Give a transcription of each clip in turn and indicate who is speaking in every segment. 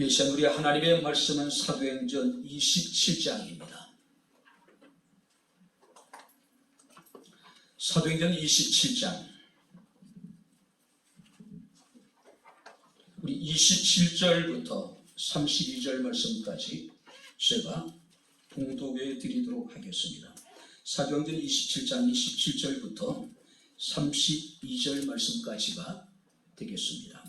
Speaker 1: 이 시간 우리 하나님의 말씀은 사도행전 27장입니다. 사도행전 27장 우리 27절부터 32절 말씀까지 제가 봉독해 드리도록 하겠습니다. 사도행전 27장 27절부터 32절 말씀까지가 되겠습니다.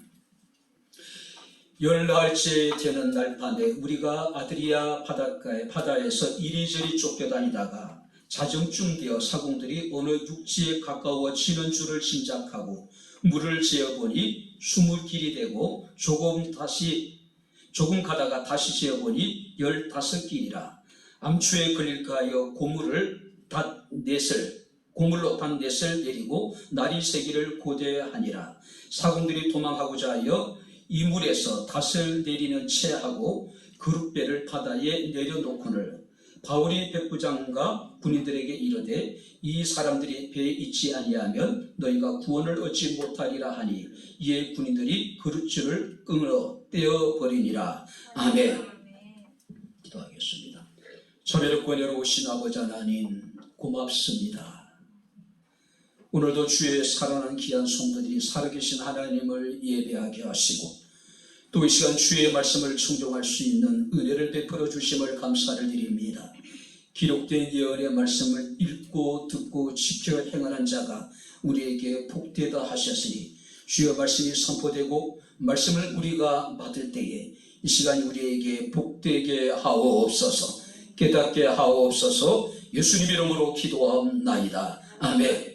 Speaker 1: 열날째 되는 날 밤에 우리가 아드리아 바다에서 이리저리 쫓겨다니다가 자정쯤 되어 사공들이 어느 육지에 가까워지는 줄을 짐작하고 물을 재어보니 20길이 되고 조금 가다가 다시 재어보니 15길이라. 암초에 걸릴까 하여 고물로 단 넷을 내리고 날이 새기를 고대하니라. 사공들이 도망하고자 하여 이 물에서 닷을 내리는 채 하고 그룻배를 바다에 내려놓고는 바울이 백부장과 군인들에게 이르되 이 사람들이 배에 있지 아니하면 너희가 구원을 얻지 못하리라 하니 이에 군인들이 그룻줄을 끊어 떼어버리니라. 아멘. 기도하겠습니다. 참회를 은혜로 오신 아버지 하나님 고맙습니다. 오늘도 주의 살아난 귀한 성도들이 살아계신 하나님을 예배하게 하시고 또 이 시간 주의 말씀을 충족할 수 있는 은혜를 베풀어 주심을 감사를 드립니다. 기록된 예언의 말씀을 읽고 듣고 지켜 행하는 자가 우리에게 복되다 하셨으니 주의 말씀이 선포되고 말씀을 우리가 받을 때에 이 시간 우리에게 복되게 하옵소서, 깨닫게 하옵소서. 예수님 이름으로 기도하옵나이다. 아멘.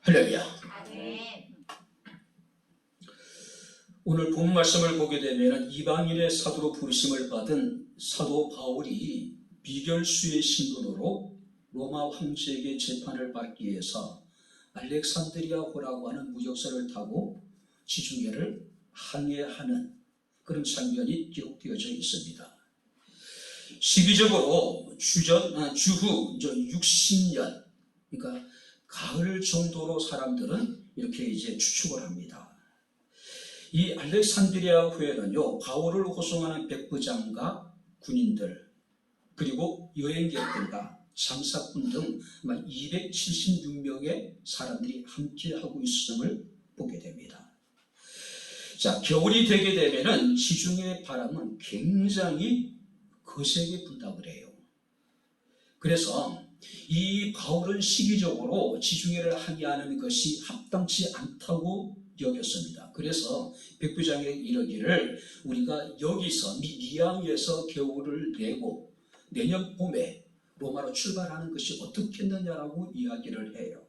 Speaker 1: 할렐루야. 오늘 본 말씀을 보게 되면 이방인의 사도로 부르심을 받은 사도 바울이 미결수의 신분으로 로마 황제에게 재판을 받기 위해서 알렉산드리아호라고 하는 무역선을 타고 지중해를 항해하는 그런 장면이 기록되어져 있습니다. 시기적으로 주후 60년, 그러니까 가을 정도로 사람들은 이렇게 이제 추측을 합니다. 이 알렉산드리아호에는요, 바울을 호송하는 백부장과 군인들, 그리고 여행객들과 장사꾼 등 276명의 사람들이 함께하고 있음을 보게 됩니다. 자, 겨울이 되게 되면은 지중해 바람은 굉장히 거세게 분다고 그래요. 그래서 이 바울은 시기적으로 지중해를 항해하는 것이 합당치 않다고 여겼습니다. 그래서 백부장에게 이르기를 우리가 여기서 미양에서 겨울을 내고 내년 봄에 로마로 출발하는 것이 어떻겠느냐라고 이야기를 해요.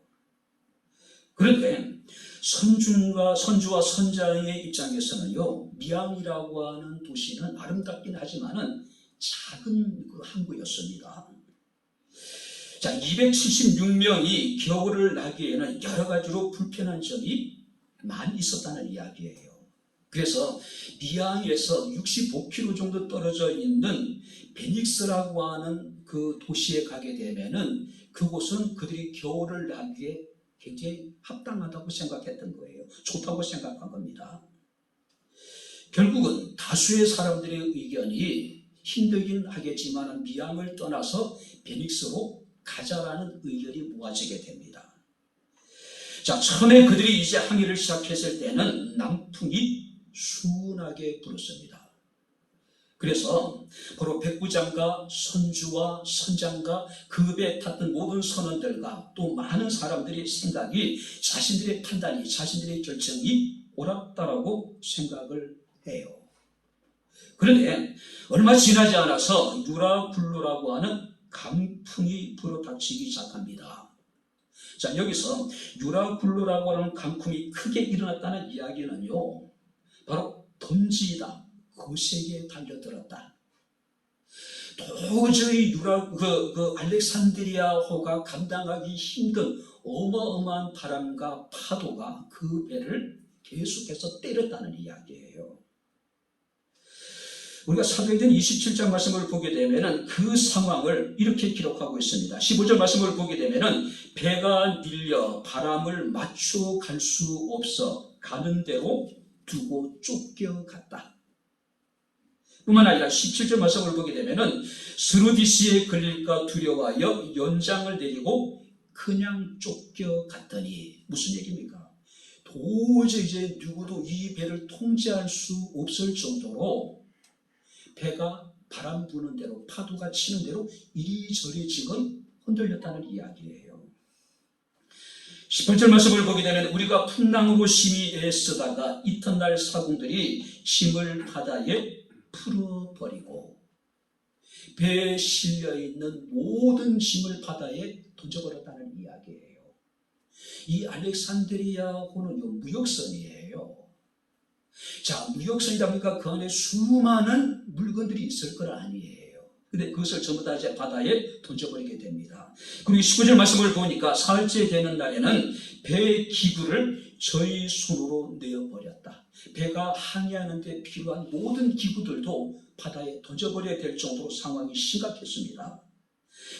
Speaker 1: 그런데 선주와 선장의 입장에서는요, 미양이라고 하는 도시는 아름답긴 하지만은 작은 그 항구였습니다. 자, 276명이 겨울을 나기에는 여러 가지로 불편한 점이 많이 있었다는 이야기예요. 그래서 미양에서 65km 정도 떨어져 있는 베닉스라고 하는 그 도시에 가게 되면은 그곳은 그들이 겨울을 나기에 굉장히 합당하다고 생각했던 거예요. 좋다고 생각한 겁니다. 결국은 다수의 사람들의 의견이 힘들긴 하겠지만 미양을 떠나서 베닉스로 가자라는 의견이 모아지게 됩니다. 자, 처음에 그들이 이제 항해를 시작했을 때는 남풍이 순하게 불었습니다. 그래서 바로 백부장과 선주와 선장과 그 배에 탔던 모든 선원들과 또 많은 사람들의 생각이 자신들의 판단이, 자신들의 결정이 옳았다라고 생각을 해요. 그런데 얼마 지나지 않아서 유라굴루라고 하는 강풍이 불어닥치기 시작합니다. 자, 여기서 유라굴루라고 하는 강풍이 크게 일어났다는 이야기는요, 바로 던지다, 거세게 달려들었다. 도저히 알렉산드리아호가 감당하기 힘든 어마어마한 바람과 파도가 그 배를 계속해서 때렸다는 이야기예요. 우리가 사도행전 27장 말씀을 보게 되면은 그 상황을 이렇게 기록하고 있습니다. 15절 말씀을 보게 되면은 배가 밀려 바람을 맞춰 갈 수 없어 가는 대로 두고 쫓겨갔다. 뿐만 아니라 17절 말씀을 보게 되면은 스루디스에 걸릴까 두려워하여 연장을 내리고 그냥 쫓겨갔더니, 무슨 얘기입니까? 도저히 이제 누구도 이 배를 통제할 수 없을 정도로 배가 바람 부는 대로, 파도가 치는 대로 이리저리 지금 흔들렸다는 이야기예요. 18절 말씀을 보게 되면 우리가 풍랑으로 심히 애쓰다가 이튿날 사공들이 짐을 바다에 풀어버리고 배에 실려있는 모든 짐을 바다에 던져버렸다는 이야기예요. 이 알렉산드리아호는요, 무역선이에요. 자, 무역선이다 보니까 그 안에 수많은 물건들이 있을 건 아니에요. 근데 그것을 전부 다 이제 바다에 던져버리게 됩니다. 그리고 19절 말씀을 보니까 사흘째 되는 날에는 배의 기구를 저희 손으로 내어버렸다. 배가 항해하는 데 필요한 모든 기구들도 바다에 던져버려야 될 정도로 상황이 심각했습니다.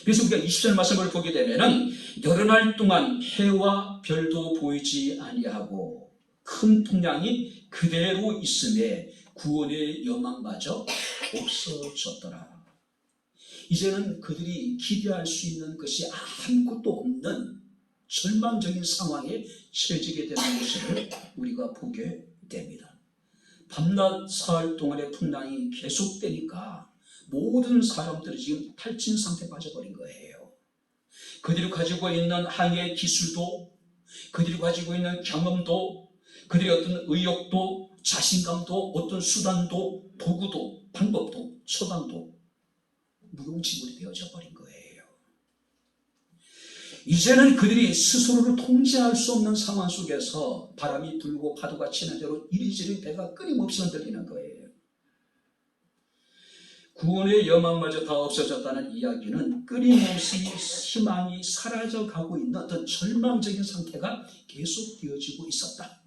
Speaker 1: 그래서 우리가 20절 말씀을 보게 되면은 여러 날 동안 해와 별도 보이지 아니하고 큰 풍랑이 그대로 있음에 구원의 여망마저 없어졌더라. 이제는 그들이 기대할 수 있는 것이 아무것도 없는 절망적인 상황에 처해지게 되는 모습을 우리가 보게 됩니다. 밤낮 사흘 동안의 풍랑이 계속되니까 모든 사람들이 지금 탈진 상태에 빠져버린 거예요. 그들이 가지고 있는 항해 기술도, 그들이 가지고 있는 경험도, 그들의 어떤 의욕도, 자신감도, 어떤 수단도, 도구도, 방법도, 처방도 무용지물이 되어져 버린 거예요. 이제는 그들이 스스로를 통제할 수 없는 상황 속에서 바람이 불고 파도가 치는 대로 이리저리 배가 끊임없이 흔들리는 거예요. 구원의 여망마저 다 없어졌다는 이야기는 끊임없이 희망이 사라져가고 있는 어떤 절망적인 상태가 계속되어지고 있었다.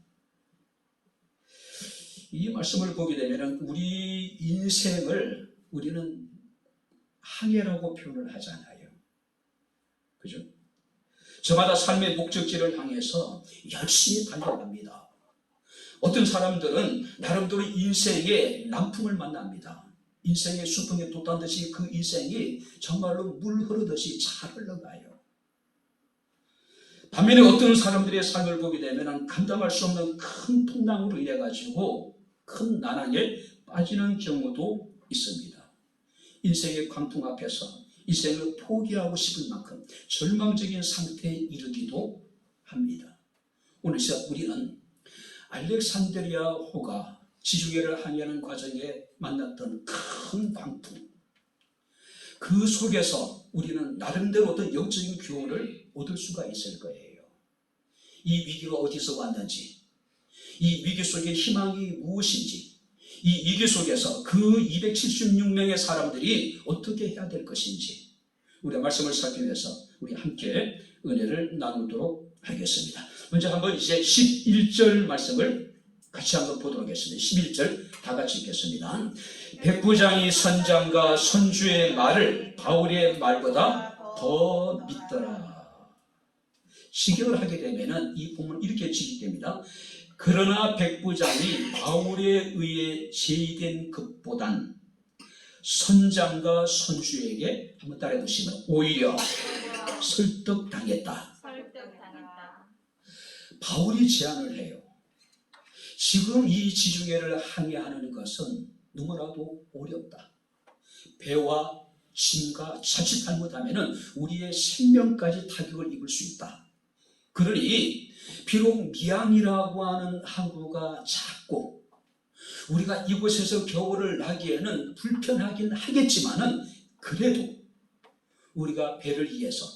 Speaker 1: 이 말씀을 보게 되면 우리 인생을 우리는 항해라고 표현을 하잖아요. 그죠? 저마다 삶의 목적지를 향해서 열심히 달려갑니다. 어떤 사람들은 나름대로 인생의 남풍을 만납니다. 인생의 수풍에 돋았듯이 그 인생이 정말로 물 흐르듯이 잘 흘러가요. 반면에 어떤 사람들의 삶을 보게 되면 감당할 수 없는 큰 풍랑으로 인해 가지고 큰 난항에 빠지는 경우도 있습니다. 인생의 광풍 앞에서 인생을 포기하고 싶을 만큼 절망적인 상태에 이르기도 합니다. 오늘 시작 우리는 알렉산드리아호가 지중해를 항해하는 과정에 만났던 큰 광풍, 그 속에서 우리는 나름대로 어떤 영적인 교훈을 얻을 수가 있을 거예요. 이 위기가 어디서 왔는지, 이 위기 속에 희망이 무엇인지, 이 위기 속에서 그 276명의 사람들이 어떻게 해야 될 것인지 우리가 말씀을 살피기 위해서 우리 함께 은혜를 나누도록 하겠습니다. 먼저 한번 이제 11절 말씀을 같이 한번 보도록 하겠습니다. 11절 다 같이 읽겠습니다. 백부장이 선장과 선주의 말을 바울의 말보다 더 믿더라. 직역을 하게 되면 이 본문은 이렇게 직역됩니다. 그러나 백부장이 바울에 의해 제의된 것보단 선장과 선주에게 한번 따라해 보시면 오히려 설득당했다. 바울이 제안을 해요. 지금 이 지중해를 항해하는 것은 너무나도 어렵다. 배와 짐과 자칫 잘못하면 우리의 생명까지 타격을 입을 수 있다. 그러니 비록 미양이라고 하는 항구가 작고 우리가 이곳에서 겨울을 나기에는 불편하긴 하겠지만은 그래도 우리가 배를 위해서,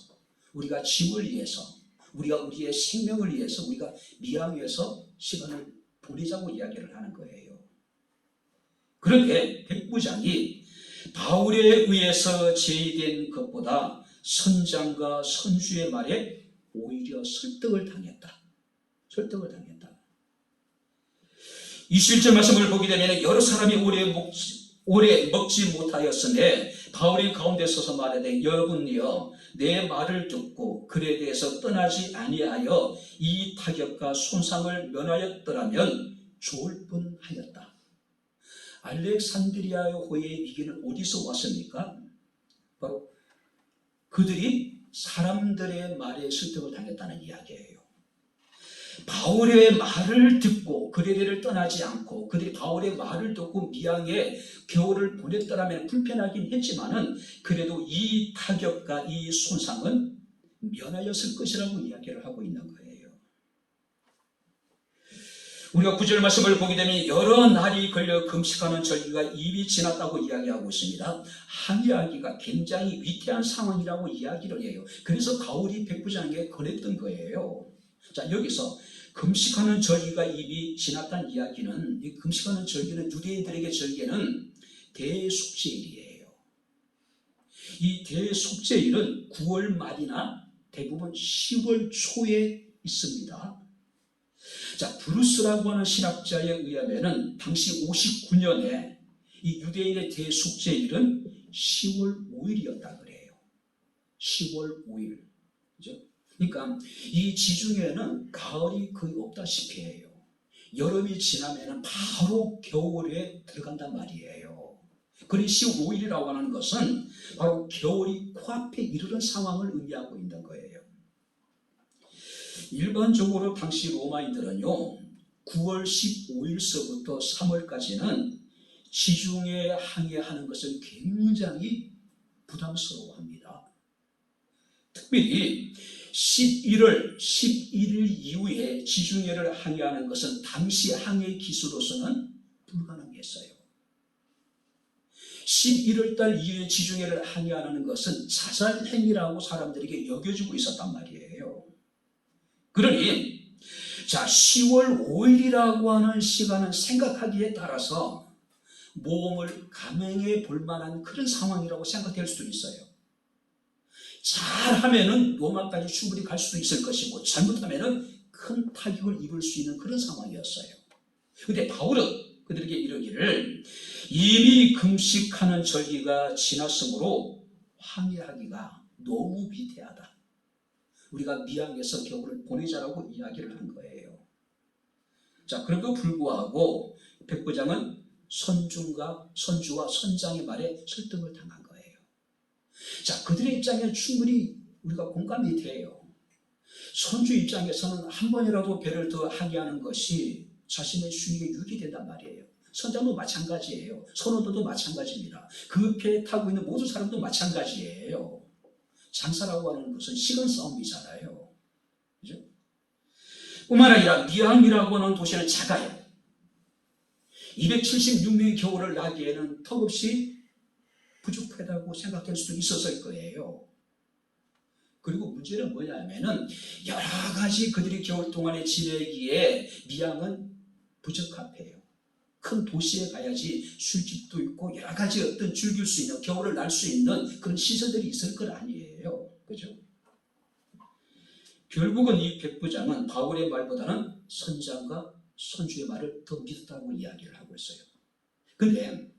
Speaker 1: 우리가 짐을 위해서, 우리가 우리의 생명을 위해서 우리가 미양에서 시간을 보내자고 이야기를 하는 거예요. 그런데 백부장이 바울에 의해서 제의된 것보다 선장과 선주의 말에 오히려 설득을 당했다. 설득을 당했다. 21절 말씀을 보게 되면 여러 사람이 오래 먹지 못하였으며 바울이 가운데 서서 말하되 여러분이여 내 말을 듣고 글에 대해서 떠나지 아니하여 이 타격과 손상을 면하였더라면 좋을 뻔하였다. 알렉산드리아호의 위기는 어디서 왔습니까? 바로 그들이 사람들의 말에 설득을 당했다는 이야기예요. 바울의 말을 듣고 그레데를 떠나지 않고 그들이 바울의 말을 듣고 미양에 겨울을 보냈더라면 불편하긴 했지만은 그래도 이 타격과 이 손상은 면하였을 것이라고 이야기를 하고 있는 거예요. 우리가 9절 말씀을 보게 되면 여러 날이 걸려 금식하는 절기가 이미 지났다고 이야기하고 있습니다. 항의하기가 굉장히 위태한 상황이라고 이야기를 해요. 그래서 바울이 백부장에게 권했던 거예요. 자, 여기서 금식하는 절기가 이미 지났다는 이야기는, 이 금식하는 절기는 유대인들에게 절기는 대속죄일이에요. 이 대속죄일은 9월 말이나 대부분 10월 초에 있습니다. 자, 브루스라고 하는 신학자에 의하면은 당시 59년에 이 유대인의 대속죄일은 10월 5일이었다 그래요. 10월 5일. 그죠? 그러니까 이 지중해는 가을이 거의 없다시피 해요. 여름이 지나면은 바로 겨울에 들어간단 말이에요. 그리고 10월 5일이라고 하는 것은 바로 겨울이 코앞에 이르는 상황을 의미하고 있는 거예요. 일반적으로 당시 로마인들은요, 9월 15일서부터 3월까지는 지중해 항해하는 것을 굉장히 부담스러워합니다. 특별히 11월 11일 이후에 지중해를 항해하는 것은 당시 항해 기수로서는 불가능했어요. 11월 달 이후에 지중해를 항해하는 것은 자살행위라고 사람들에게 여겨지고 있었단 말이에요. 그러니 자, 10월 5일이라고 하는 시간은 생각하기에 따라서 모험을 감행해 볼 만한 그런 상황이라고 생각될 수도 있어요. 잘하면은 로마까지 충분히 갈 수도 있을 것이고 잘못하면은 큰 타격을 입을 수 있는 그런 상황이었어요. 그런데 바울은 그들에게 이르기를 이미 금식하는 절기가 지났으므로 항해하기가 너무 위태하다. 우리가 미양에서 겨울을 보내자라고 이야기를 한 거예요. 자, 그럼에도 불구하고 백부장은 선주와 선장의 말에 설득을 당한 거예요. 자, 그들의 입장에 충분히 우리가 공감이 돼요. 선주 입장에서는 한 번이라도 배를 더 항해하는 것이 자신의 수익에 유익이 된단 말이에요. 선장도 마찬가지예요. 선원들도 마찬가지입니다. 그 배에 타고 있는 모든 사람도 마찬가지예요. 장사라고 하는 것은 시간 싸움이잖아요. 그죠? 뿐만 아니라 미암이라고 하는 도시는 작아요. 276명의 겨울을 나기에는 턱없이 부족하다고 생각될 수도 있었을 거예요. 그리고 문제는 뭐냐면은 여러 가지 그들이 겨울 동안에 지내기에 미양은 부적합해요. 큰 도시에 가야지 술집도 있고 여러 가지 어떤 즐길 수 있는 겨울을 날 수 있는 그런 시설들이 있을 건 아니에요. 그죠? 결국은 이 백부장은 바울의 말보다는 선장과 선주의 말을 더 믿었다고 이야기를 하고 있어요. 그런데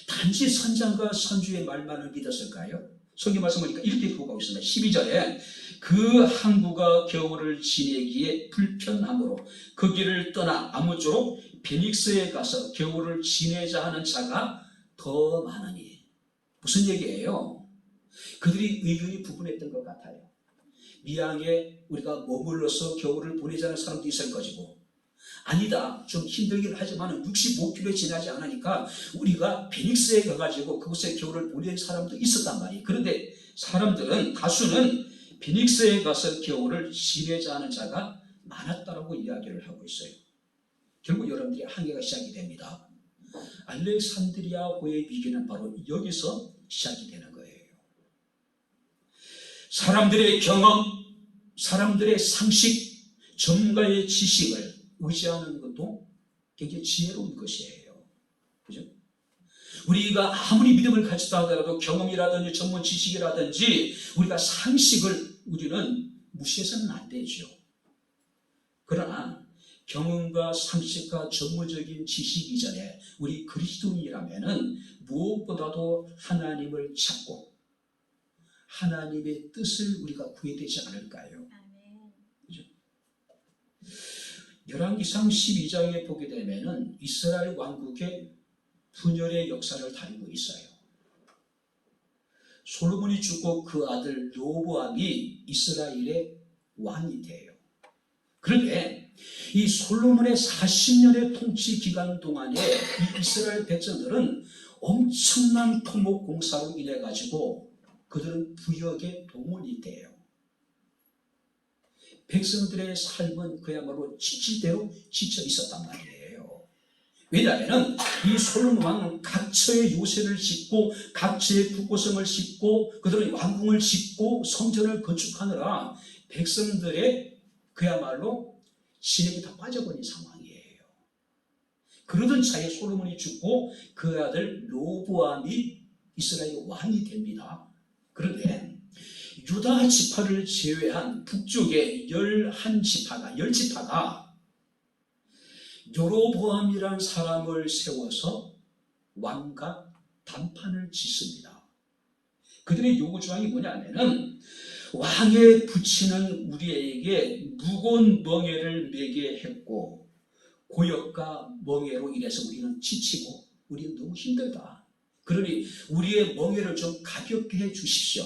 Speaker 1: 단지 선장과 선주의 말만을 믿었을까요? 성경 말씀을 보니까 이렇게 보고 있습니다. 12절에 그 항구가 겨울을 지내기에 불편함으로 그 길을 떠나 아무쪼록 베닉스에 가서 겨울을 지내자 하는 자가 더 많으니. 무슨 얘기예요? 그들이 의견이 부분했던 것 같아요. 미양에 우리가 머물러서 겨울을 보내자는 사람도 있을 것이고, 아니다, 좀 힘들긴 하지만 65km에 지나지 않으니까 우리가 베닉스에 가가지고 그곳에 겨울을 보낸 사람도 있었단 말이에요. 그런데 다수는 베닉스에 가서 겨울을 지내자 하는 자가 많았다라고 이야기를 하고 있어요. 결국 여러분들이 항해가 시작이 됩니다. 알렉산드리아호의 위기는 바로 여기서 시작이 되는 거예요. 사람들의 경험, 사람들의 상식, 전문가의 지식을 의지하는 것도 굉장히 지혜로운 것이에요. 그죠? 우리가 아무리 믿음을 가지다 하더라도 경험이라든지 전문 지식이라든지 우리가 상식을 우리는 무시해서는 안 되죠. 그러나 경험과 상식과 전문적인 지식 이전에 우리 그리스도인이라면은 무엇보다도 하나님을 찾고 하나님의 뜻을 우리가 구해야 되지 않을까요? 그죠? 열왕기상 12장에 보게 되면은 이스라엘 왕국의 분열의 역사를 다루고 있어요. 솔로몬이 죽고 그 아들 르호보암이 이스라엘의 왕이 돼요. 그런데 이 솔로몬의 40년의 통치 기간 동안에 이 이스라엘 백성들은 엄청난 토목 공사로 인해 가지고 그들은 부역의 동원이 돼요. 백성들의 삶은 그야말로 지치대로 지쳐 있었단 말이에요. 왜냐하면 이 솔로몬 왕은 각처에 요새를 짓고 각처에 국고성을 짓고 그들은 왕궁을 짓고 성전을 건축하느라 백성들의 그야말로 신에게 다 빠져버린 상황이에요. 그러던 차에 솔로몬이 죽고 그 아들 르호보암이 이스라엘 왕이 됩니다. 그런데 유다 지파를 제외한 북쪽의 10지파가 여로보암이라는 사람을 세워서 왕과 단판을 짓습니다. 그들의 요구조항이 뭐냐면은 왕에 붙이는 우리에게 무거운 멍에를 매게 했고 고역과 멍에로 인해서 우리는 지치고 우리는 너무 힘들다. 그러니 우리의 멍에를 좀 가볍게 해 주십시오.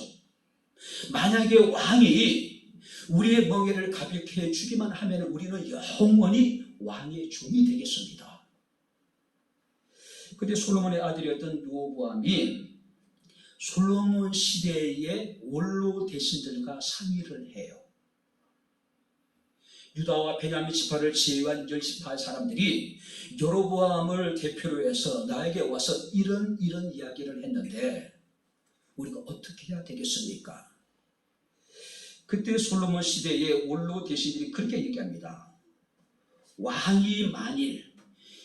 Speaker 1: 만약에 왕이 우리의 멍에를 가볍게 해 주기만 하면 우리는 영원히 왕의 종이 되겠습니다. 그때 솔로몬의 아들이었던 르호보암이 솔로몬 시대의 원로 대신들과 상의를 해요. 유다와 베냐민 지파를 제외한 10지파 사람들이 여로보암을 대표로 해서 나에게 와서 이런 이야기를 했는데 우리가 어떻게 해야 되겠습니까? 그때 솔로몬 시대의 원로 대신들이 그렇게 얘기합니다. 왕이 만일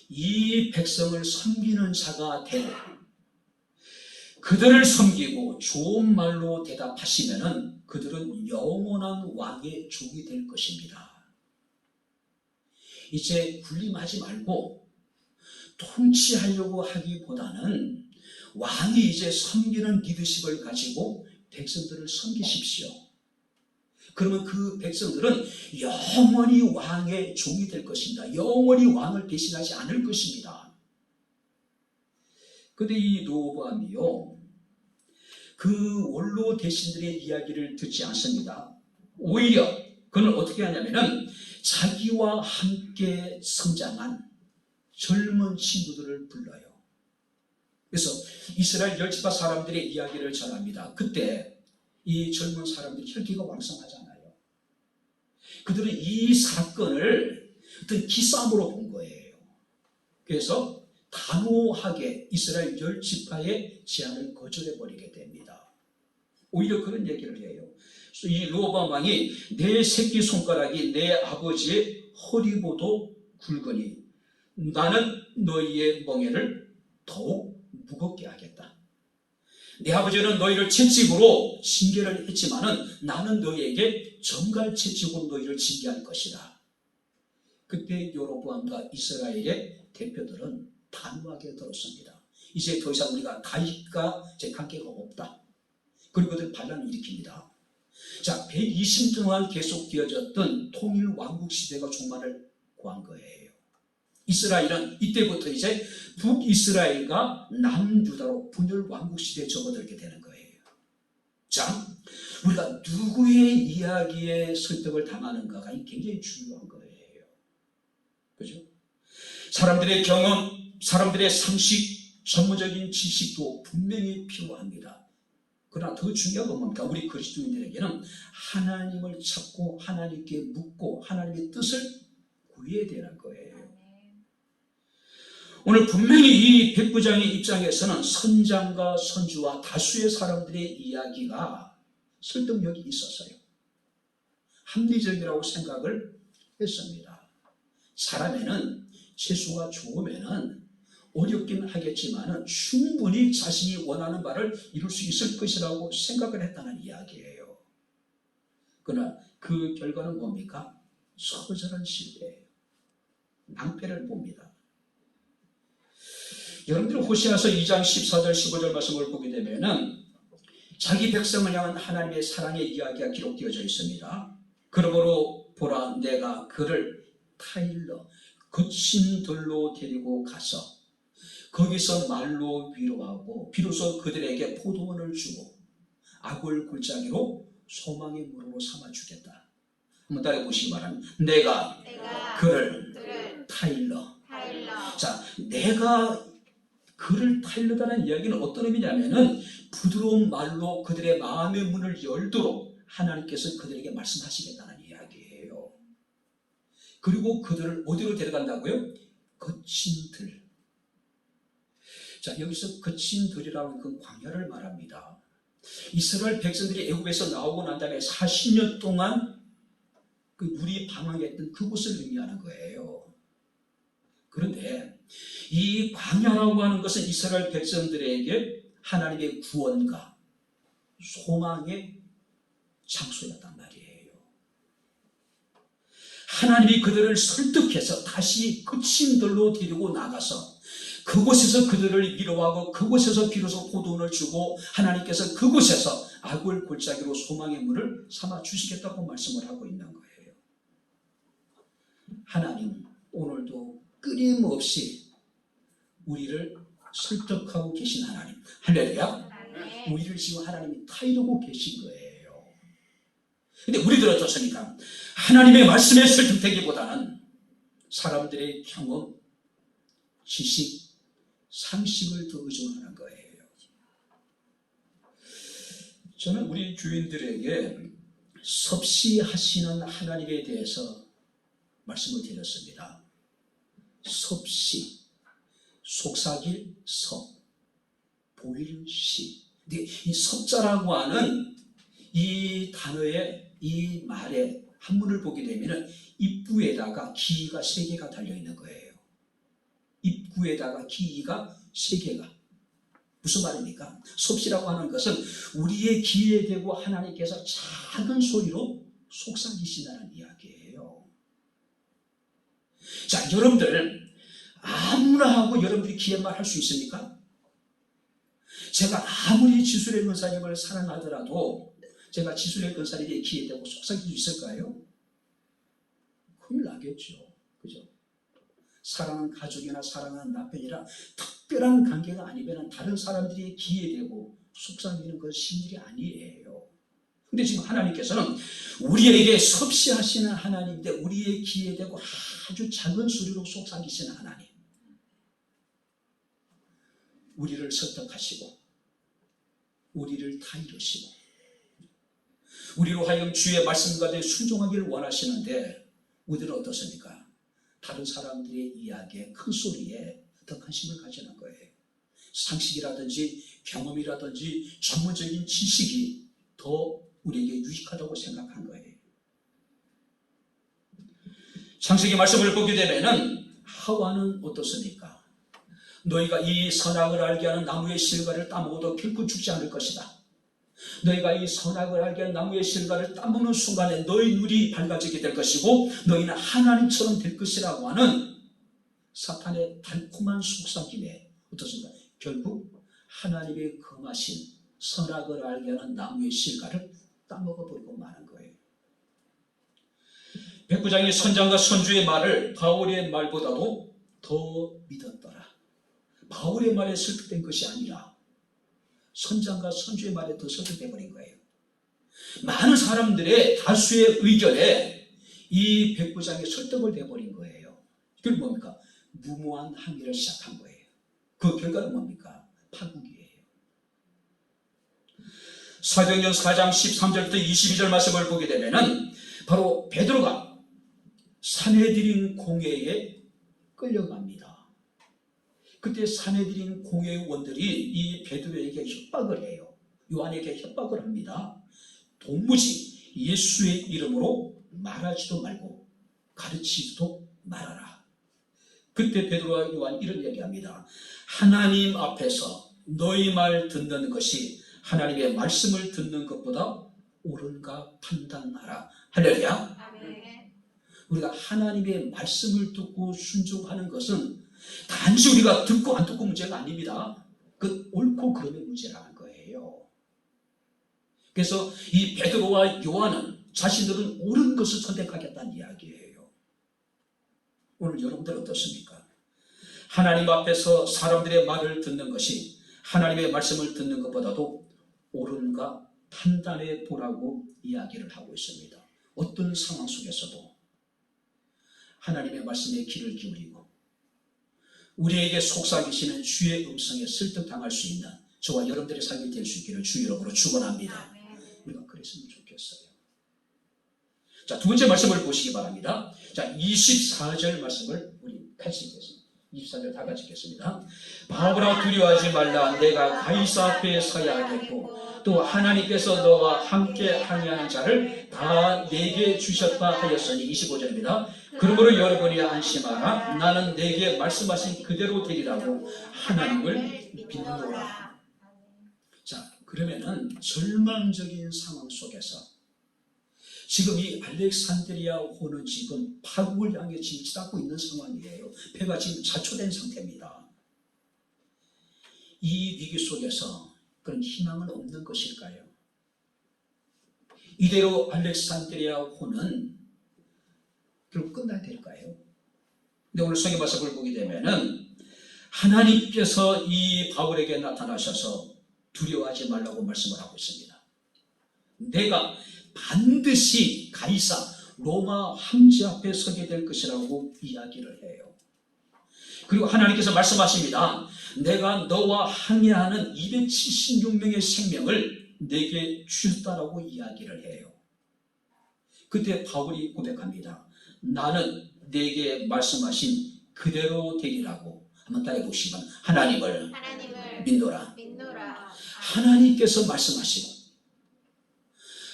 Speaker 1: 이 백성을 섬기는 자가 되고 그들을 섬기고 좋은 말로 대답하시면은 그들은 영원한 왕의 종이 될 것입니다. 이제 군림하지 말고 통치하려고 하기보다는 왕이 이제 섬기는 리더십을 가지고 백성들을 섬기십시오. 그러면 그 백성들은 영원히 왕의 종이 될 것입니다. 영원히 왕을 배신하지 않을 것입니다. 그런데 이 르호보암이요, 그 원로 대신들의 이야기를 듣지 않습니다. 오히려 그는 어떻게 하냐면은 자기와 함께 성장한 젊은 친구들을 불러요. 그래서 이스라엘 10지파 사람들의 이야기를 전합니다. 그때 이 젊은 사람들이 혈기가 왕성하잖아요. 그들은 이 사건을 어떤 기싸움으로 본 거예요. 그래서 단호하게 이스라엘 10지파의 제안을 거절해버리게 됩니다. 오히려 그런 얘기를 해요. 이 르호보암 왕이 내 새끼손가락이 내 아버지의 허리보다 굵으니 나는 너희의 멍에를 더욱 무겁게 하겠다. 내 아버지는 너희를 채찍으로 징계를 했지만은 나는 너희에게 정갈 채찍으로 너희를 징계할 것이다. 그때 여로보암과 이스라엘의 대표들은 단호하게 들었습니다. 이제 더 이상 우리가 다윗과 관계가 없다. 그리고 그들 반란을 일으킵니다. 자, 120년 동안 계속 되어졌던 통일 왕국 시대가 종말을 고한 거예요. 이스라엘은 이때부터 이제 북이스라엘과 남유다로 분열 왕국 시대에 접어들게 되는 거예요. 자, 우리가 누구의 이야기에 설득을 당하는가가 굉장히 중요한 거예요. 그죠? 사람들의 경험, 사람들의 상식, 전문적인 지식도 분명히 필요합니다. 그러나 더 중요한 건 뭡니까? 우리 그리스도인들에게는 하나님을 찾고 하나님께 묻고 하나님의 뜻을 구해야 되는 거예요. 오늘 분명히 이 백부장의 입장에서는 선장과 선주와 다수의 사람들의 이야기가 설득력이 있었어요. 합리적이라고 생각을 했습니다. 사람에는 재수가 좋으면은 어렵긴 하겠지만 충분히 자신이 원하는 바를 이룰 수 있을 것이라고 생각을 했다는 이야기예요. 그러나 그 결과는 뭡니까? 처절한 실패예요. 낭패를 봅니다. 여러분들 호세아서 2장 14절 15절 말씀을 보게 되면은 자기 백성을 향한 하나님의 사랑의 이야기가 기록되어져 있습니다. 그러므로 보라, 내가 그를 타일러 거친 들로 데리고 가서 거기서 말로 위로하고 비로소 그들에게 포도원을 주고 악을 골짜기로 소망의 물으로 삼아주겠다. 한번 따라해 보시기 바랍니다. 내가 그를 타일러. 자, 내가 그를 타일러다는 이야기는 어떤 의미냐면은 부드러운 말로 그들의 마음의 문을 열도록 하나님께서 그들에게 말씀하시겠다는 이야기예요. 그리고 그들을 어디로 데려간다고요? 거친 들. 자, 여기서 거친 들이라는 그 광야를 말합니다. 이스라엘 백성들이 애굽에서 나오고 난 다음에 40년 동안 그 물이 방황했던 그곳을 의미하는 거예요. 그런데 이 광야라고 하는 것은 이스라엘 백성들에게 하나님의 구원과 소망의 장소였단 말이에요. 하나님이 그들을 설득해서 다시 거친 들로 데리고 나가서 그곳에서 그들을 위로하고 그곳에서 비로소 포도원을 주고 하나님께서 그곳에서 악을 골짜기로 소망의 문을 삼아 주시겠다고 말씀을 하고 있는 거예요. 하나님 오늘도 끊임없이 우리를 설득하고 계신 하나님, 할렐루야. 우리를 지금 하나님이 타이르고 계신 거예요. 근데 우리들은 어떻습니까? 하나님의 말씀에 설득되기보다는 사람들의 경험, 지식, 상식을 더 의존하는 거예요. 저는 우리 주인들에게 섭씨하시는 하나님에 대해서 말씀을 드렸습니다. 섭씨, 속삭일 섭, 보일 시. 이 섭자라고 하는 이 단어의 이 말의 한문을 보게 되면 입구에다가 기가 3개가 달려있는 거예요. 입구에다가 기가 3개가. 무슨 말입니까? 섭씨라고 하는 것은 우리의 귀에 대고 하나님께서 작은 소리로 속삭이신다는 이야기예요. 자, 여러분들 아무나 하고 여러분들이 귀에 말할 수 있습니까? 제가 아무리 지수의 권사님을 사랑하더라도 제가 지수의 권사님의 귀에 대고 속삭일 수 있을까요? 큰일 나겠죠. 그죠? 사랑하는 가족이나 사랑하는 남편이라 특별한 관계가 아니면 다른 사람들이 귀에 대고 속삭이는 건 신일이 아니에요. 근데 지금 하나님께서는 우리에게 섭씨하시는 하나님인데 우리의 귀에 대고 아주 작은 소리로 속삭이시는 하나님. 우리를 설득하시고 우리를 타이르시고 우리로 하여금 주의 말씀과 순종하기를 원하시는데 우리는 어떻습니까? 다른 사람들의 이야기에 큰 소리에 더 관심을 가지는 거예요. 상식이라든지 경험이라든지 전문적인 지식이 더 우리에게 유익하다고 생각한 거예요. 창세기 말씀을 보게 되면은 하와는 어떻습니까? 너희가 이 선악을 알게 하는 나무의 실과를 따먹어도 결코 죽지 않을 것이다. 너희가 이 선악을 알게 하는 나무의 실과를 따먹는 순간에 너희 눈이 밝아지게 될 것이고 너희는 하나님처럼 될 것이라고 하는 사탄의 달콤한 속삭임에 어떻습니까? 결국 하나님의 금하신 선악을 알게 하는 나무의 실과를 따먹어버리고 마는 거예요. 백부장이 선장과 선주의 말을 바울의 말보다도 더 믿었더라. 바울의 말에 설득된 것이 아니라 선장과 선주의 말에 더 설득돼 버린 거예요. 많은 사람들의 다수의 의견에 이 백부장이 설득을 돼버린 거예요. 그게 뭡니까? 무모한 항의를 시작한 거예요. 그 결과는 뭡니까? 파국이에요. 사도행전 4장 13절부터 22절 말씀을 보게 되면은 바로 베드로가 산헤드린 공회에 끌려갑니다. 그때 산헤드린 공회원들이 이 베드로에게 협박을 해요. 요한에게 협박을 합니다. 도무지 예수의 이름으로 말하지도 말고 가르치지도 말아라. 그때 베드로와 요한 이런 얘기합니다. 하나님 앞에서 너희 말 듣는 것이 하나님의 말씀을 듣는 것보다 옳은가 판단하라. 할렐루야. 아멘. 우리가 하나님의 말씀을 듣고 순종하는 것은 단지 우리가 듣고 안 듣고 문제가 아닙니다. 그 옳고 그름의 문제라는 거예요. 그래서 이 베드로와 요한은 자신들은 옳은 것을 선택하겠다는 이야기예요. 오늘 여러분들 어떻습니까? 하나님 앞에서 사람들의 말을 듣는 것이 하나님의 말씀을 듣는 것보다도 옳은가 판단해 보라고 이야기를 하고 있습니다. 어떤 상황 속에서도 하나님의 말씀에 귀를 기울이고 우리에게 속삭이시는 주의 음성에 설득당할 수 있는 저와 여러분들의 삶이 될 수 있기를 주 이름으로 축원합니다. 우리가 그랬으면 좋겠어요. 자, 두 번째 말씀을 보시기 바랍니다. 자, 24절 말씀을 우리 같이 읽겠습니다. 24절 다 같이 읽겠습니다. 바보라 두려워하지 말라. 내가 가이사 앞에 서야 하겠고 또 하나님께서 너와 함께 항해하는 자를 다 내게 주셨다 하였으니 25절입니다. 그러므로 여러분이 안심하라. 나는 내게 말씀하신 그대로 되리라고 하나님을 믿노라. 자, 그러면은 절망적인 상황 속에서 지금 이 알렉산드리아 호는 지금 파국을 향해 지금 치닫고 있는 상황이에요. 배가 지금 자초된 상태입니다. 이 위기 속에서 그런 희망은 없는 것일까요? 이대로 알렉산드리아 호는 결국 끝나야 될까요? 근데 오늘 성경 말씀을 보게 되면은 하나님께서 이 바울에게 나타나셔서 두려워하지 말라고 말씀을 하고 있습니다. 내가 반드시 가이사 로마 황제 앞에 서게 될 것이라고 이야기를 해요. 그리고 하나님께서 말씀하십니다. 내가 너와 항해하는 276명의 생명을 내게 주셨다라고 이야기를 해요. 그때 바울이 고백합니다. 나는 내게 말씀하신 그대로 되리라고. 한번 따라해 보시면 하나님을 믿노라. 하나님께서 말씀하시고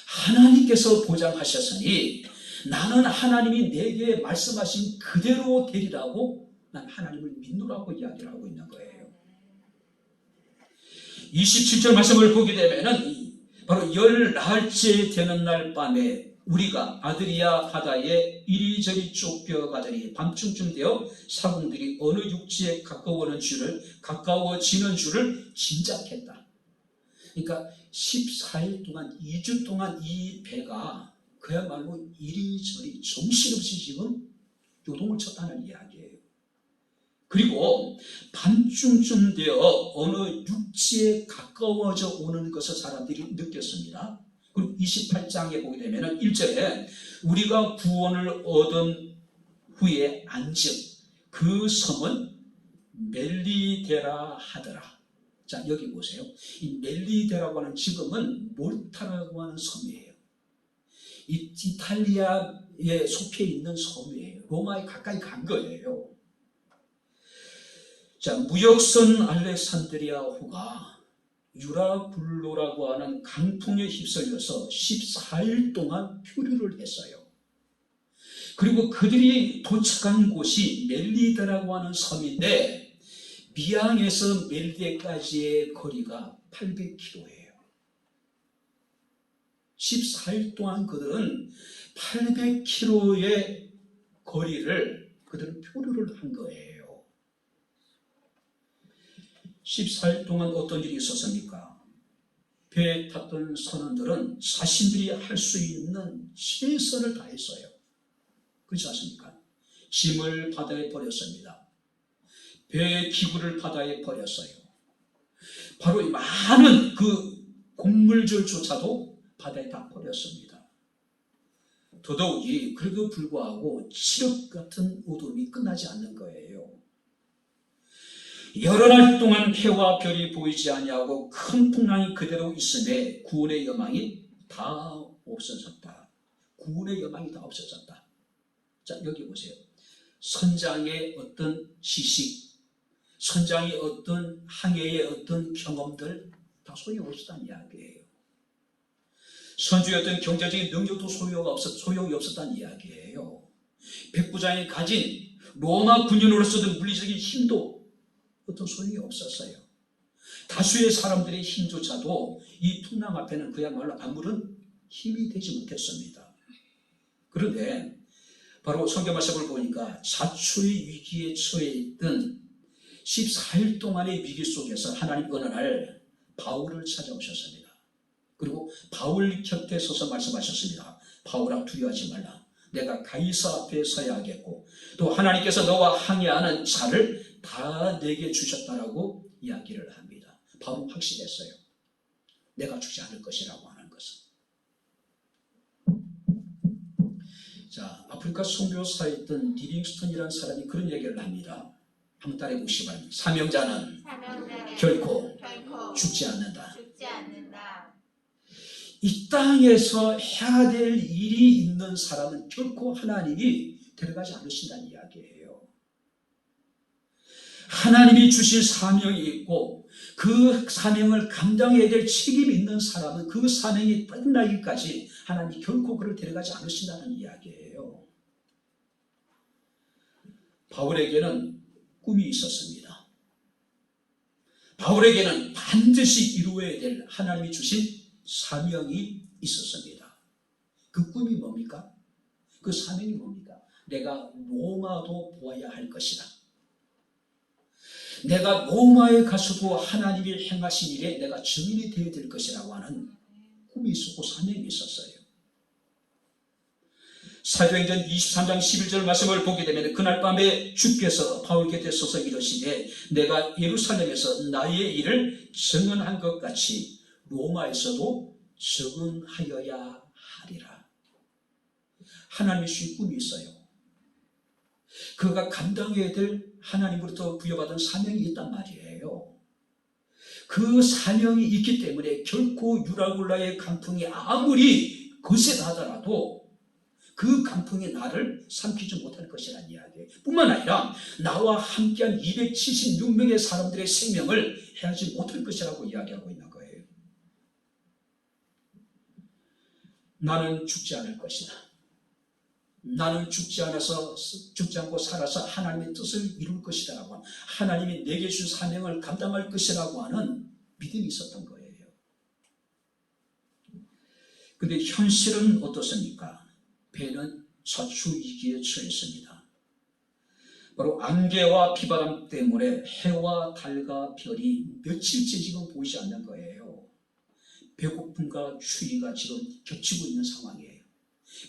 Speaker 1: 하나님께서 보장하셨으니 나는 하나님이 내게 말씀하신 그대로 되리라고 난 하나님을 믿노라고 이야기를 하고 있는 거예요. 27절 말씀을 보게 되면은 바로 10날째 되는 날 밤에 우리가 아드리아 바다에 이리저리 쫓겨가더니 밤중쯤 되어 사공들이 어느 육지에 가까워지는 줄을 짐작했다. 그러니까 14일 동안 2주 동안 이 배가 그야말로 이리저리 정신없이 지금 요동을 쳤다는 이야기예요. 그리고 밤중쯤 되어 어느 육지에 가까워져 오는 것을 사람들이 느꼈습니다. 그리고 28장에 보게 되면 1절에 우리가 구원을 얻은 후에 안즉 그 섬은 멜리데라 하더라. 자, 여기 보세요. 이 멜리데라고 하는 지금은 몰타라고 하는 섬이에요. 이 이탈리아에 속해 있는 섬이에요. 로마에 가까이 간 거예요. 자, 무역선 알렉산드리아호가 유라굴로라고 하는 강풍에 휩쓸려서 14일 동안 표류를 했어요. 그리고 그들이 도착한 곳이 멜리데라고 하는 섬인데 미항에서 멜리데까지의 거리가 800km예요. 14일 동안 그들은 800km의 거리를 그들은 표류를 한 거예요. 14일 동안 어떤 일이 있었습니까? 배에 탔던 선원들은 자신들이 할 수 있는 최선을 다했어요. 그렇지 않습니까? 짐을 바다에 버렸습니다. 배의 기구를 바다에 버렸어요. 바로 많은 그 곡물들조차도 바다에 다 버렸습니다. 더더욱이 그래도 불구하고 칠흑 같은 어둠이 끝나지 않는 거예요. 여러 날 동안 해와 별이 보이지 아니하고 큰 풍랑이 그대로 있음에 구원의 여망이 다 없어졌다. 구원의 여망이 다 없어졌다. 자, 여기 보세요. 선장의 어떤 지식, 선장의 어떤 항해의 어떤 경험들 다 소용없었다는 이야기예요. 선주의 어떤 경제적인 능력도 소용이 없었다는 이야기예요. 백부장이 가진 로마 군인으로서도 물리적인 힘도 어떤 소용이 없었어요. 다수의 사람들의 힘조차도 이 풍랑 앞에는 그야말로 아무런 힘이 되지 못했습니다. 그런데 바로 성경 말씀을 보니까 자초의 위기에 처해 있던 14일 동안의 위기 속에서 하나님 어느 날 바울을 찾아오셨습니다. 그리고 바울 곁에 서서 말씀하셨습니다. 바울아, 두려워하지 말라. 내가 가이사 앞에 서야 하겠고 또 하나님께서 너와 항해하는 차를 다 내게 주셨다라고 이야기를 합니다. 바울은 확신했어요. 내가 주지 않을 것이라고 하는 것은. 자, 아프리카 선교사에 있던 리빙스턴이라는 사람이 그런 얘기를 합니다. 한번 따라해 보시기 바랍니다. 사명자는 결코 죽지 않는다. 이 땅에서 해야 될 일이 있는 사람은 결코 하나님이 데려가지 않으신다는 이야기예요. 하나님이 주신 사명이 있고 그 사명을 감당해야 될 책임이 있는 사람은 그 사명이 끝나기까지 하나님이 결코 그를 데려가지 않으신다는 이야기예요. 바울에게는 꿈이 있었습니다. 바울에게는 반드시 이루어야 될 하나님이 주신 사명이 있었습니다. 그 꿈이 뭡니까? 그 사명이 뭡니까? 내가 로마도 보아야 할 것이다. 내가 로마에 가서도 하나님이 행하신 일에 내가 증인이 되어야 될 것이라고 하는 꿈이 있었고 사명이 있었어요. 사도행전 23장 11절 말씀을 보게 되면 그날 밤에 주께서 바울 곁에 서서 이르시되 내가 예루살렘에서 나의 일을 증언한 것 같이 로마에서도 증언하여야 하리라. 하나님이 주신 꿈이 있어요. 그가 감당해야 될 하나님으로부터 부여받은 사명이 있단 말이에요. 그 사명이 있기 때문에 결코 유라굴라의 강풍이 아무리 거세다 하더라도 그 강풍이 나를 삼키지 못할 것이라는 이야기예요. 뿐만 아니라 나와 함께한 276명의 사람들의 생명을 해하지 못할 것이라고 이야기하고 있는 거예요. 나는 죽지 않을 것이다. 나는 죽지 않고 살아서 하나님의 뜻을 이룰 것이다라고 하는, 하나님이 내게 준 사명을 감당할 것이라고 하는 믿음이 있었던 거예요. 그런데 현실은 어떻습니까? 배는 자초위기에 처했습니다. 바로 안개와 비바람 때문에 해와 달과 별이 며칠째 지금 보이지 않는 거예요. 배고픔과 추위가 지금 겹치고 있는 상황이에요.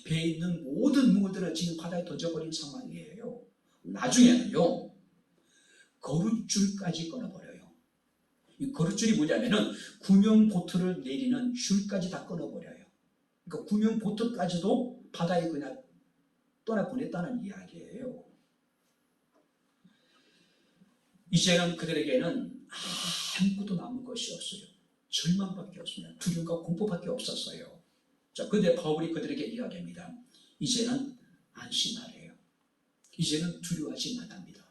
Speaker 1: 배에 있는 모든 물들은 지금 바다에 던져버린 상황이에요. 나중에는요, 거룻줄까지 끊어버려요. 이 거룻줄이 뭐냐면은 구명보트를 내리는 줄까지 다 끊어버려요. 그러니까 구명보트까지도 바다에 그냥 떠나보냈다는 이야기예요. 이제는 그들에게는 아무것도 남은 것이 없어요. 절망밖에 없습니다. 두려움과 공포밖에 없었어요. 자, 그런데 바울이 그들에게 이야기합니다. 이제는 안심하래요. 이제는 두려워하지 말랍니다.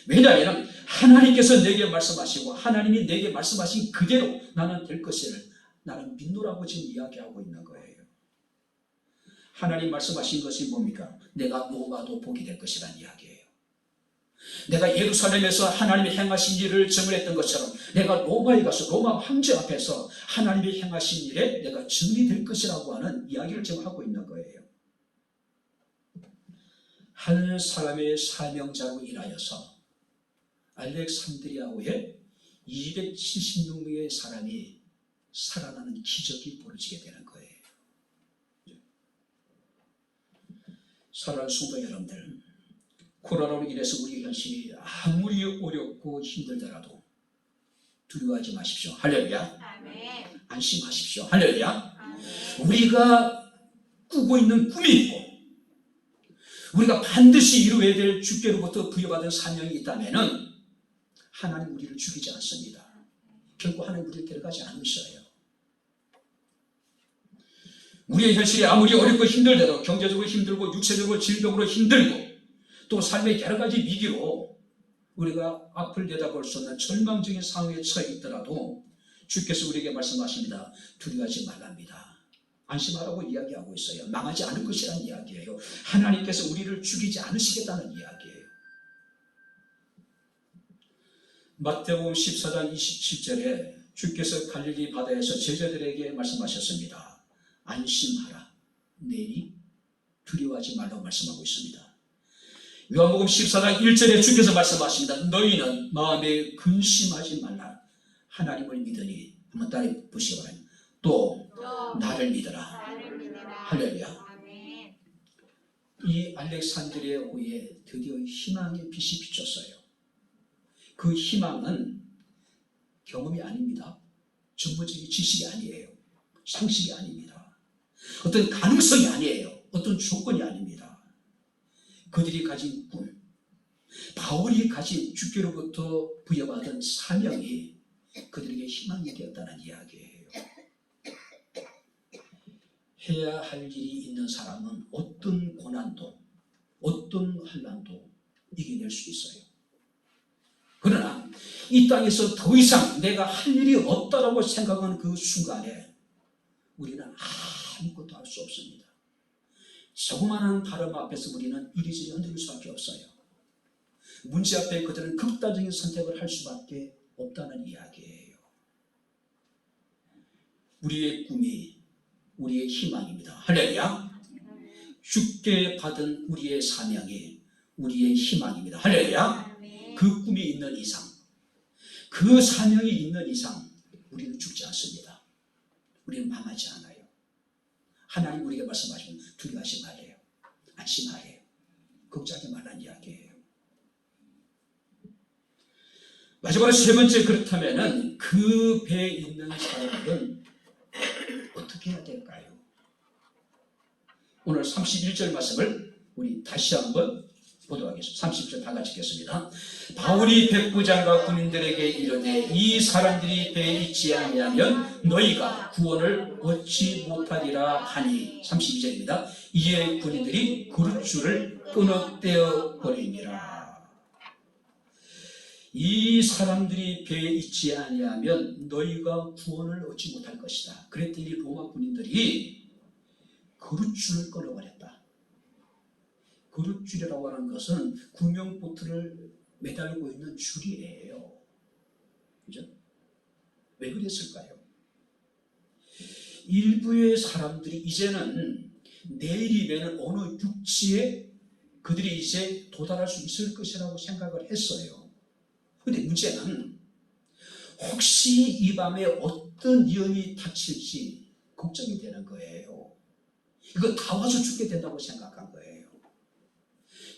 Speaker 1: 왜냐하면 하나님께서 내게 말씀하시고 하나님이 내게 말씀하신 그대로 나는 될 것을 나는 믿노라고 지금 이야기하고 있는 거예요. 하나님 말씀하신 것이 뭡니까? 내가 로마도 보게 될 것이라는 이야기예요. 내가 예루살렘에서 하나님이 행하신 일을 증언했던 것처럼 내가 로마에 가서 로마 황제 앞에서 하나님이 행하신 일에 내가 증인이 될 것이라고 하는 이야기를 지금 하고 있는 거예요. 한 사람의 사명자로 인하여서 알렉산드리아호에 276명의 사람이 살아나는 기적이 벌어지게 되는 거예요. 사랑하는 성도 여러분들, 코로나로 인해서 우리 현실이 아무리 어렵고 힘들더라도 두려워하지 마십시오. 할렐루야. 아멘. 안심하십시오. 할렐루야. 아멘. 우리가 꾸고 있는 꿈이 있고 우리가 반드시 이루어야 될 주께로부터 부여받은 사명이 있다면 하나님 우리를 죽이지 않습니다. 결코 하나님 우리를 데려가지 않으셔요. 우리의 현실이 아무리 어렵고 힘들더라도 경제적으로 힘들고 육체적으로 질병으로 힘들고 또 삶의 여러 가지 위기로 우리가 앞을 내다볼 수 없는 절망적인 상황에 처해 있더라도 주께서 우리에게 말씀하십니다. 두려워하지 말랍니다. 안심하라고 이야기하고 있어요. 망하지 않을 것이라는 이야기예요. 하나님께서 우리를 죽이지 않으시겠다는 이야기예요. 마태복음 14장 27절에 주께서 갈릴리 바다에서 제자들에게 말씀하셨습니다. 안심하라. 내니 두려워하지 말라고 말씀하고 있습니다. 요한복음 14장 1절에 주께서 말씀하십니다. 너희는 마음에 근심하지 말라. 하나님을 믿으니 한번 따라 보시기 바랍니다. 또 나를 믿어라. 할렐루야.
Speaker 2: 아멘.
Speaker 1: 이 알렉산드리아호에 드디어 희망의 빛이 비쳤어요. 그 희망은 경험이 아닙니다. 정보적인 지식이 아니에요. 상식이 아닙니다. 어떤 가능성이 아니에요. 어떤 조건이 아닙니다. 그들이 가진 꿈, 바울이 가진 주께로부터 부여받은 사명이 그들에게 희망이 되었다는 이야기예요. 해야 할 일이 있는 사람은 어떤 고난도, 어떤 환난도 이겨낼 수 있어요. 그러나 이 땅에서 더 이상 내가 할 일이 없다라고 생각하는 그 순간에 우리는 아무것도 할 수 없습니다. 조그마한 바람 앞에서 우리는 이리저리 흔들릴 수밖에 없어요. 문제 앞에 그들은 극단적인 선택을 할 수밖에 없다는 이야기예요. 우리의 꿈이 우리의 희망입니다. 할렐루야. 주께 받은 우리의 사명이 우리의 희망입니다. 할렐루야. 그 꿈이 있는 이상, 그 사명이 있는 이상 우리는 죽지 않습니다. 우리는 망하지 않아요. 하나님 우리에게 말씀하시면 두려워하지 말래요. 안심하래요. 걱정하지 말라는 이야기예요. 마지막으로 세 번째, 그렇다면 그 배에 있는 사람들은 어떻게 해야 될까요? 오늘 31절 말씀을 우리 다시 한번 보도록 하겠습니다. 30절 다 같이 읽겠습니다. 바울이 백부장과 군인들에게 이르되 이 사람들이 배에 있지 아니하면 너희가 구원을 얻지 못하리라 하니. 32절입니다. 이에 군인들이 그릇줄을 끊어떼어 버리니라. 이 사람들이 배에 있지 아니하면 너희가 구원을 얻지 못할 것이다. 그랬더니 로마 군인들이 그릇줄을 끊어버렸다. 그릇줄이라고 하는 것은 구명보트를 매달고 있는 줄이에요. 그죠? 왜 그랬을까요? 일부의 사람들이 이제는 내일이면 어느 육지에 그들이 이제 도달할 수 있을 것이라고 생각을 했어요. 그런데 문제는 혹시 이 밤에 어떤 위험이 닥칠지 걱정이 되는 거예요. 이거 다 와서 죽게 된다고 생각한 거예요.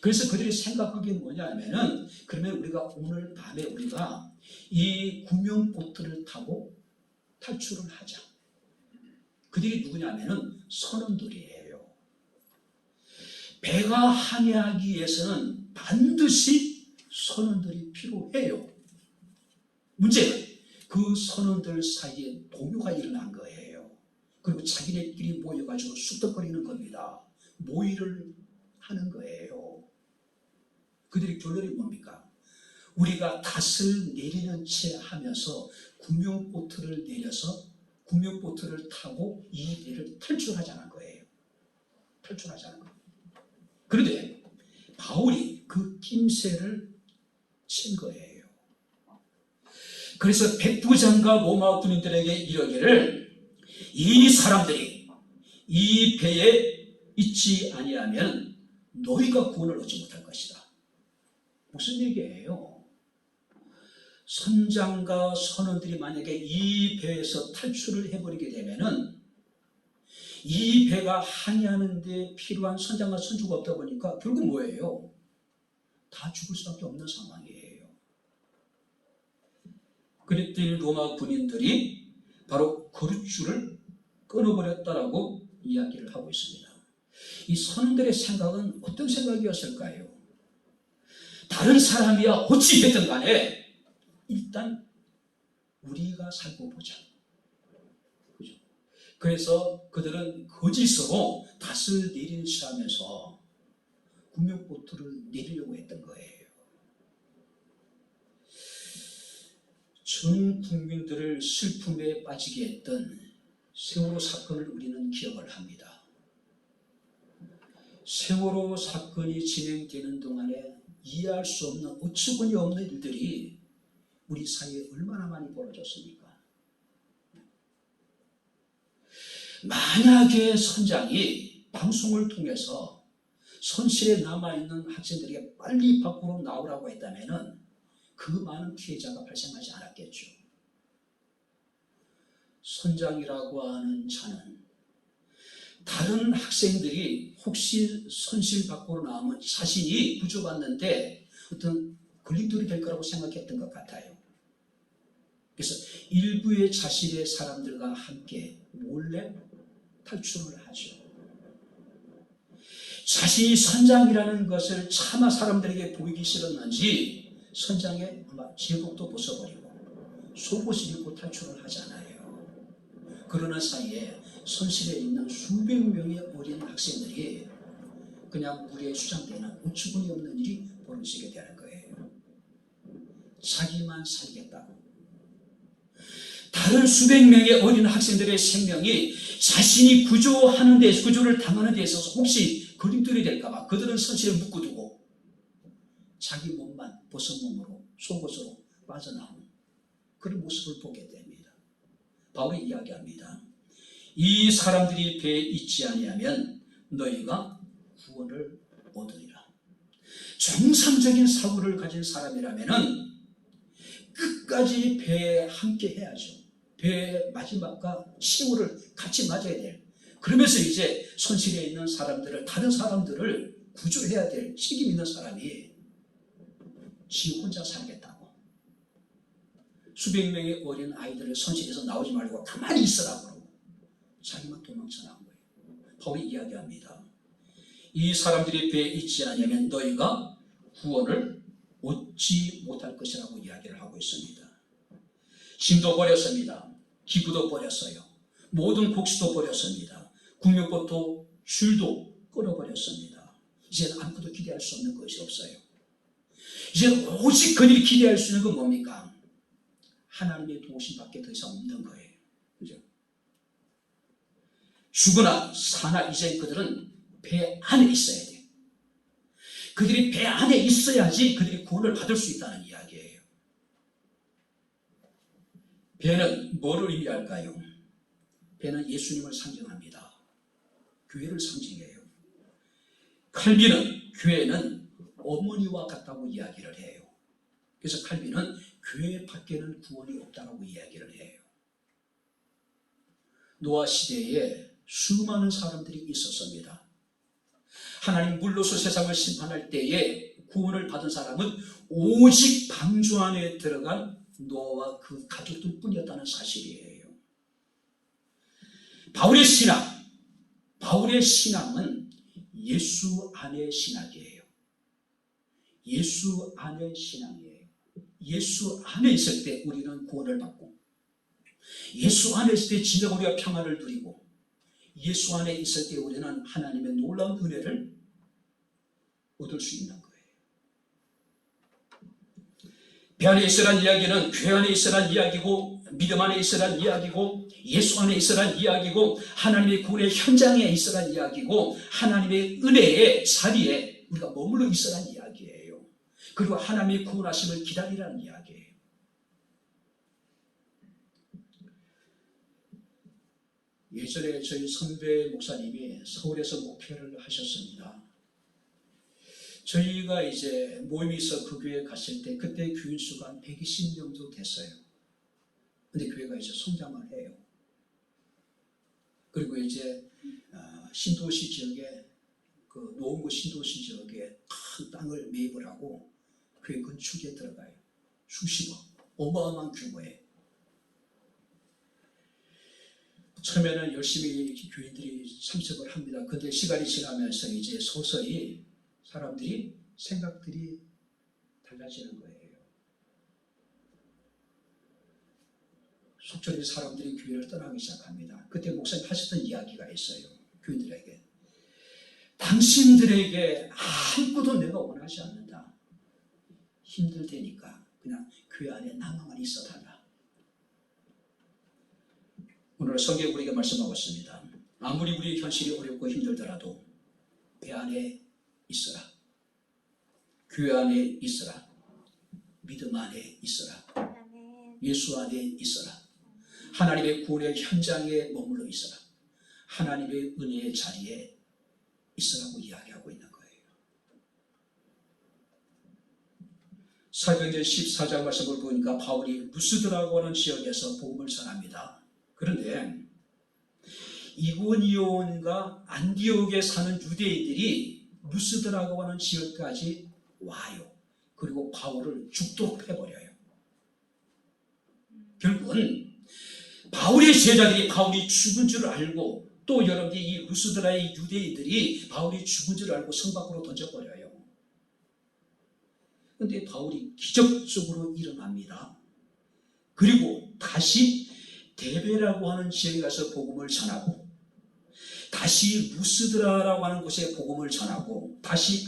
Speaker 1: 그래서 그들이 생각한 게 뭐냐면은, 그러면 우리가 오늘 밤에 우리가 이 구명보트를 타고 탈출을 하자. 그들이 누구냐면은 선원들이에요. 배가 항해하기 위해서는 반드시 선원들이 필요해요. 문제는 그 선원들 사이에 동요가 일어난 거예요. 그리고 자기네끼리 모여가지고 쑥덕거리는 겁니다. 모의를 하는 거예요. 그들의 결론이 뭡니까? 우리가 닷을 내리는 채 하면서 구명보트를 내려서 구명보트를 타고 이 배를 탈출하자는 거예요. 탈출하자는 거예요. 그런데 바울이 그 낌새를 친 거예요. 그래서 백부장과 로마 군인들에게 이르기를 이 사람들이 이 배에 있지 아니하면 너희가 구원을 얻지 못할 것이다. 무슨 얘기예요? 선장과 선원들이 만약에 이 배에서 탈출을 해버리게 되면은 이 배가 항해하는 데 필요한 선장과 선주가 없다 보니까 결국 뭐예요? 다 죽을 수밖에 없는 상황이에요. 그랬더니 로마 군인들이 바로 그릇줄을 끊어버렸다라고 이야기를 하고 있습니다. 이 선들의 생각은 어떤 생각이었을까요? 다른 사람이야 어찌 됐든 간에 일단 우리가 살고 보자. 그죠? 그래서 그들은 거짓으로 닷을 내리는 시 하면서 구명보트를 내리려고 했던 거예요. 전 국민들을 슬픔에 빠지게 했던 세월호 사건을 우리는 기억을 합니다. 세월호 사건이 진행되는 동안에 이해할 수 없는 어처구니 없는 일들이 우리 사이에 얼마나 많이 벌어졌습니까? 만약에 선장이 방송을 통해서 손실에 남아있는 학생들에게 빨리 밖으로 나오라고 했다면 그 많은 피해자가 발생하지 않았겠죠. 선장이라고 하는 자는 다른 학생들이 혹시 선실 밖으로 나오면 자신이 구조받는데 어떤 걸림돌이 될 거라고 생각했던 것 같아요. 그래서 일부의 자신의 사람들과 함께 몰래 탈출을 하죠. 자신이 선장이라는 것을 차마 사람들에게 보이기 싫었는지 선장의 아마 제복도 벗어버리고 속옷을 입고 탈출을 하잖아요. 그러는 사이에 선실에 있는 수백 명의 어린 학생들이 그냥 물에 수장되는 어처구니 없는 일이 벌어지게 되는 거예요. 자기만 살겠다고. 다른 수백 명의 어린 학생들의 생명이 자신이 구조를 당하는 데 있어서 혹시 걸림돌이 될까봐 그들은 선실에 묶어두고 자기 몸만 벗은 몸으로 속옷으로 빠져나오는 그런 모습을 보게 됩니다. 바울이 이야기합니다. 이 사람들이 배에 있지 아니하면 너희가 구원을 얻으리라. 정상적인 사고를 가진 사람이라면 끝까지 배에 함께 해야죠. 배의 마지막과 시우를 같이 맞아야 돼요. 그러면서 이제 손실에 있는 사람들을, 다른 사람들을 구조해야 될 책임 있는 사람이 지 혼자 살겠다고. 수백 명의 어린 아이들을 손실에서 나오지 말고 가만히 있으라고 그러고 자기만 도망쳐 나온 거예요. 바울이 이야기합니다. 이 사람들이 배에 있지 않으면 너희가 구원을 얻지 못할 것이라고 이야기를 하고 있습니다. 힘도 버렸습니다. 기구도 버렸어요. 모든 곡식도 버렸습니다. 국력법도 줄도 끊어버렸습니다. 이제는 아무것도 기대할 수 없는 것이 없어요. 이제는 오직 그들이 기대할 수 있는 건 뭡니까? 하나님의 도우심밖에 더 이상 없는 거예요. 그죠? 죽으나 사나 이제 그들은 배 안에 있어야 돼요. 그들이 배 안에 있어야지 그들이 구원을 받을 수 있다는 이야기예요. 배는 뭐를 의미할까요? 배는 예수님을 상징합니다. 교회를 상징해요. 칼빈은 교회는 어머니와 같다고 이야기를 해요. 그래서 칼빈은 교회 밖에는 구원이 없다고 이야기를 해요. 노아 시대에 수많은 사람들이 있었습니다. 하나님 물로서 세상을 심판할 때에 구원을 받은 사람은 오직 방주 안에 들어간 노아와 그 가족들 뿐이었다는 사실이에요. 바울의 신앙은 예수 안의 신학이에요. 예수 안의 신앙이에요. 예수 안에 있을 때 우리는 구원을 받고, 예수 안에 있을 때 진정 우리가 평안을 누리고, 예수 안에 있을 때 우리는 하나님의 놀라운 은혜를 얻을 수 있는 거예요. 배 안에 있으란 이야기는 교회 안에 있으란 이야기고, 믿음 안에 있으란 이야기고, 예수 안에 있으란 이야기고, 하나님의 구원의 현장에 있으란 이야기고, 하나님의 은혜의 자리에 우리가 머물러 있으란 이야기예요. 그리고 하나님의 구원하심을 기다리라는 이야기예요. 예전에 저희 선배 목사님이 서울에서 목회를 하셨습니다. 저희가 이제 모임이 있어 그 교회에 갔을 때 그때 교인 수가 한 120명 정도 됐어요. 근데 교회가 이제 성장을 해요. 그리고 이제 신도시 지역에, 그 노원구 신도시 지역에 큰 땅을 매입을 하고 교회 건축에 들어가요. 수십억, 어마어마한 규모에. 처음에는 열심히 교인들이 참석을 합니다. 근데 시간이 지나면서 이제 서서히 사람들이 생각들이 달라지는 거예요. 속절히 사람들이 교회를 떠나기 시작합니다. 그때 목사님 하셨던 이야기가 있어요. 교인들에게. 당신들에게 아무것도 내가 원하지 않는다. 힘들 테니까 그냥 교회 안에 나만 있어달라. 오늘 성경 우리에게 말씀하고 있습니다. 아무리 우리의 현실이 어렵고 힘들더라도 배 안에 있어라. 교회 안에 있어라. 믿음 안에 있어라. 예수 안에 있어라. 하나님의 구원의 현장에 머물러 있어라. 하나님의 은혜의 자리에 있으라고 이야기하고 있는 거예요. 사도행전 14장 말씀을 보니까 바울이 루스드라고 하는 지역에서 복음을 전합니다. 그런데 이고니온과 안디옥에 사는 유대인들이 루스드라고 하는 지역까지 와요. 그리고 바울을 죽도록 해버려요. 결국은 바울의 제자들이 바울이 죽은 줄 알고, 또 여러분들이 이 루스드라의 유대인들이 바울이 죽은 줄 알고 성 밖으로 던져버려요. 그런데 바울이 기적적으로 일어납니다. 그리고 다시 데베라고 하는 지역에 가서 복음을 전하고, 다시 루스드라라고 하는 곳에 복음을 전하고, 다시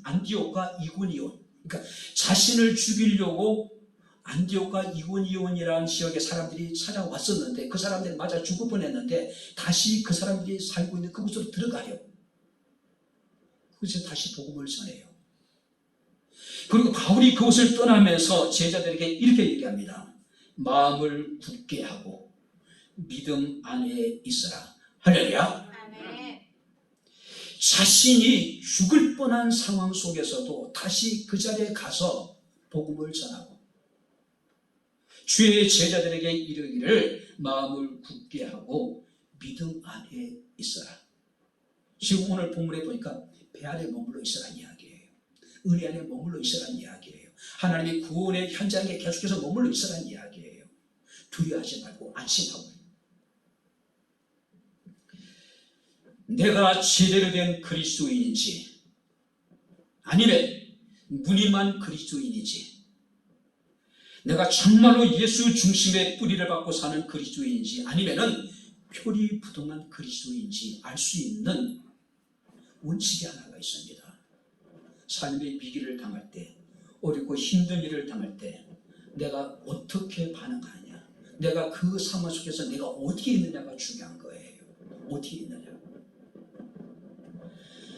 Speaker 1: 안디옥과 이고니온, 그러니까 자신을 죽이려고 안디옥과 이고니온이라는 지역의 사람들이 찾아왔었는데, 그 사람들이 맞아 죽을 뻔했는데 다시 그 사람들이 살고 있는 그곳으로 들어가요. 그곳에 다시 복음을 전해요. 그리고 바울이 그곳을 떠나면서 제자들에게 이렇게 얘기합니다. 마음을 굳게 하고 믿음 안에 있어라. 할렐루야. 자신이 죽을 뻔한 상황 속에서도 다시 그 자리에 가서 복음을 전하고, 주의 제자들에게 이르기를 마음을 굳게 하고 믿음 안에 있어라. 지금 오늘 본문에 보니까 배 안에 머물러 있으라는 이야기예요. 은혜 안에 머물러 있으라는 이야기예요. 하나님의 구원의 현장에 계속해서 머물러 있으라는 이야기예요. 두려워하지 말고 안심하고, 내가 제대로 된 그리스도인인지 아니면 무늬만 그리스도인인지, 내가 정말로 예수 중심의 뿌리를 받고 사는 그리스도인인지 아니면은 표리부동한 그리스도인인지 알 수 있는 원칙이 하나가 있습니다. 삶의 위기를 당할 때, 어렵고 힘든 일을 당할 때 내가 어떻게 반응하느냐, 내가 그 상황 속에서 내가 어디에 있느냐가 중요한 거예요. 어디에 있느냐.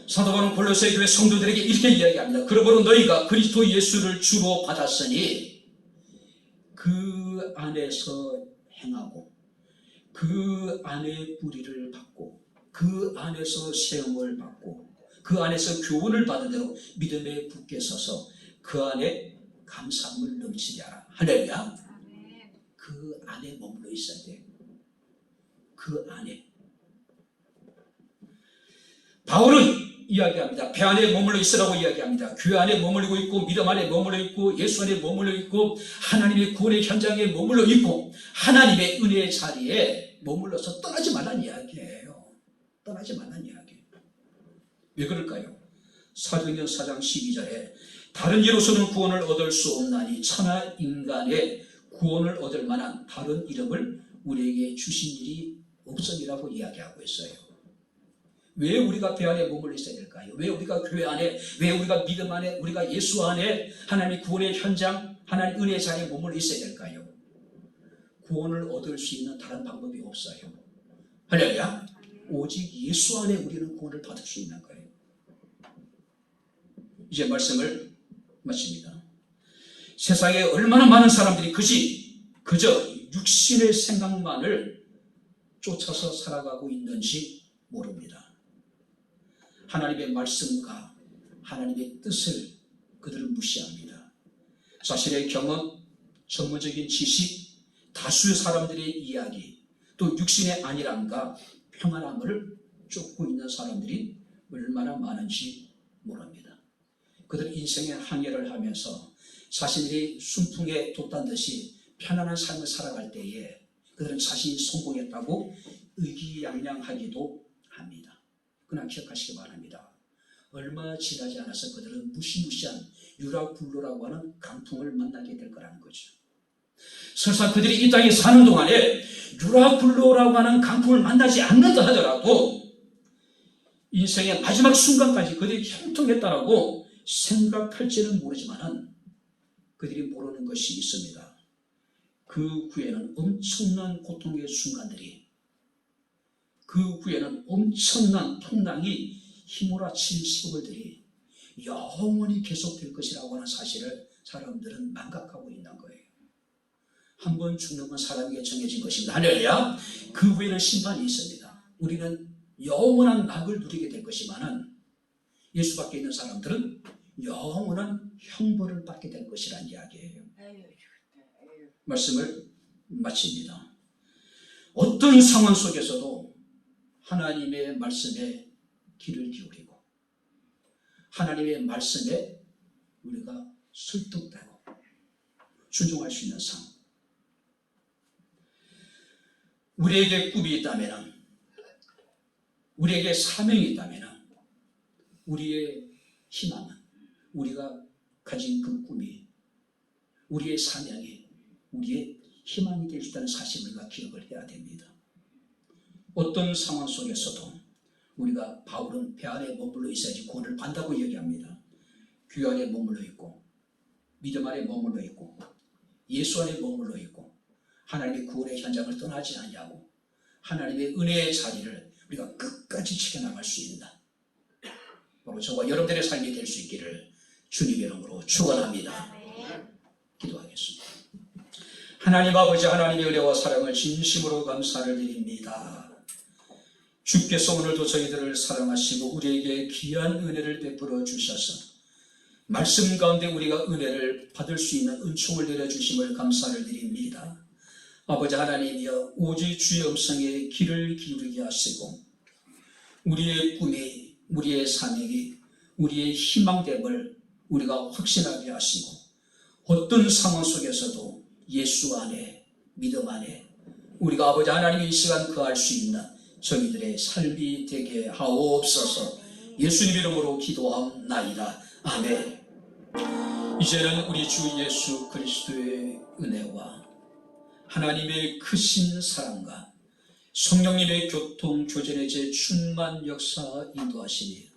Speaker 1: 사도 바울은 골로새 교회 성도들에게 이렇게 이야기합니다. 그러므로 너희가 그리스도 예수를 주로 받았으니 그 안에서 행하고, 그 안에 뿌리를 받고, 그 안에서 세움을 받고, 그 안에서 교훈을 받은 대로 믿음에 굳게 서서 그 안에 감사함을 넘치게 하라. 할렐루야. 그 안에 머물러 있어야 돼요. 그 안에. 바울은 이야기합니다. 배 안에 머물러 있으라고 이야기합니다. 교회 안에 머물고 있고, 믿음 안에 머물러 있고, 예수 안에 머물러 있고, 하나님의 구원의 현장에 머물러 있고, 하나님의 은혜의 자리에 머물러서 떠나지 말라는 이야기예요. 떠나지 말라는 이야기예요. 왜 그럴까요? 사도행전 4장 12절에 다른 이로서는 구원을 얻을 수 없나니 천하 인간의 구원을 얻을 만한 다른 이름을 우리에게 주신 일이 없음이라고 이야기하고 있어요. 왜 우리가 배 안에 머물러 있어야 될까요? 왜 우리가 교회 안에, 왜 우리가 믿음 안에, 우리가 예수 안에 하나님의 구원의 현장, 하나님 은혜의 자리에 머물러 있어야 될까요? 구원을 얻을 수 있는 다른 방법이 없어요. 할렐루야. 오직 예수 안에 우리는 구원을 받을 수 있는 거예요. 이제 말씀을 마칩니다. 세상에 얼마나 많은 사람들이 그저 육신의 생각만을 쫓아서 살아가고 있는지 모릅니다. 하나님의 말씀과 하나님의 뜻을 그들은 무시합니다. 자신의 경험, 전문적인 지식, 다수의 사람들의 이야기, 또 육신의 안일함과 평안함을 쫓고 있는 사람들이 얼마나 많은지 모릅니다. 그들은 인생의 항해를 하면서 자신들이 순풍에 돛단 듯이 편안한 삶을 살아갈 때에 그들은 자신이 성공했다고 의기양양하기도 합니다. 그러나 기억하시기 바랍니다. 얼마 지나지 않아서 그들은 무시무시한 유라굴로라고 하는 강풍을 만나게 될 거라는 거죠. 설사 그들이 이 땅에 사는 동안에 유라굴로라고 하는 강풍을 만나지 않는다 하더라도 인생의 마지막 순간까지 그들이 형통했다라고 생각할지는 모르지만 그들이 모르는 것이 있습니다. 그 후에는 엄청난 고통의 순간들이, 그 후에는 엄청난 풍랑이 휘몰아칠 시골들이 영원히 계속될 것이라고 하는 사실을 사람들은 망각하고 있는 거예요. 한 번 죽는 건 사람에게 정해진 것입니다. 할렐루야. 그 후에는 심판이 있습니다. 우리는 영원한 낙을 누리게 될 것이지만 예수 밖에 있는 사람들은 영원한 형벌을 받게 될 것이라는 이야기예요. 말씀을 마칩니다. 어떤 상황 속에서도 하나님의 말씀에 귀를 기울이고 하나님의 말씀에 우리가 설득되고 순종할 수 있는 삶. 우리에게 꿈이 있다면, 우리에게 사명이 있다면, 우리의 희망은, 우리가 가진 그 꿈이, 우리의 사명이 우리의 희망이 될 수 있다는 사실을 우리가 기억을 해야 됩니다. 어떤 상황 속에서도 우리가, 바울은 배 안에 머물러 있어야지 구원을 받는다고 얘기합니다. 교회 안에 머물러 있고, 믿음 안에 머물러 있고, 예수 안에 머물러 있고, 하나님의 구원의 현장을 떠나지 않냐고, 하나님의 은혜의 자리를 우리가 끝까지 지켜나갈 수 있다. 바로 저와 여러분들의 삶이 될 수 있기를 주님의 이름으로 축원합니다. 기도하겠습니다. 하나님 아버지, 하나님의 은혜와 사랑을 진심으로 감사를 드립니다. 주께서 오늘도 저희들을 사랑하시고 우리에게 귀한 은혜를 베풀어 주셔서 말씀 가운데 우리가 은혜를 받을 수 있는 은총을 내려주심을 감사를 드립니다. 아버지 하나님이여, 오직 주의 음성에 귀를 기울이게 하시고 우리의 꿈이, 우리의 사명이, 우리의 희망됨을 우리가 확신하게 하시고 어떤 상황 속에서도 예수 안에, 믿음 안에 우리가 아버지 하나님의 이 시간 거할 수 있는 저희들의 삶이 되게 하옵소서. 예수님 이름으로 기도하옵나이다. 아멘. 이제는 우리 주 예수 그리스도의 은혜와 하나님의 크신 사랑과 성령님의 교통 교제의 제 충만 역사 인도하시니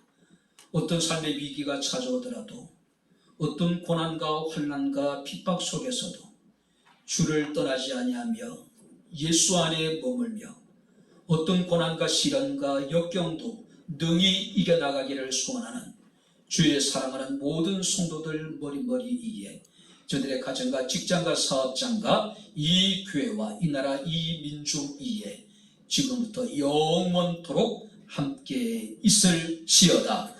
Speaker 1: 어떤 삶의 위기가 찾아오더라도 어떤 고난과 환난과 핍박 속에서도 주를 떠나지 아니하며 예수 안에 머물며 어떤 고난과 시련과 역경도 능히 이겨나가기를 소원하는 주의 사랑하는 모든 성도들 머리머리 위에, 저들의 가정과 직장과 사업장과 이 교회와 이 나라 이 민족 위에 지금부터 영원토록 함께 있을지어다.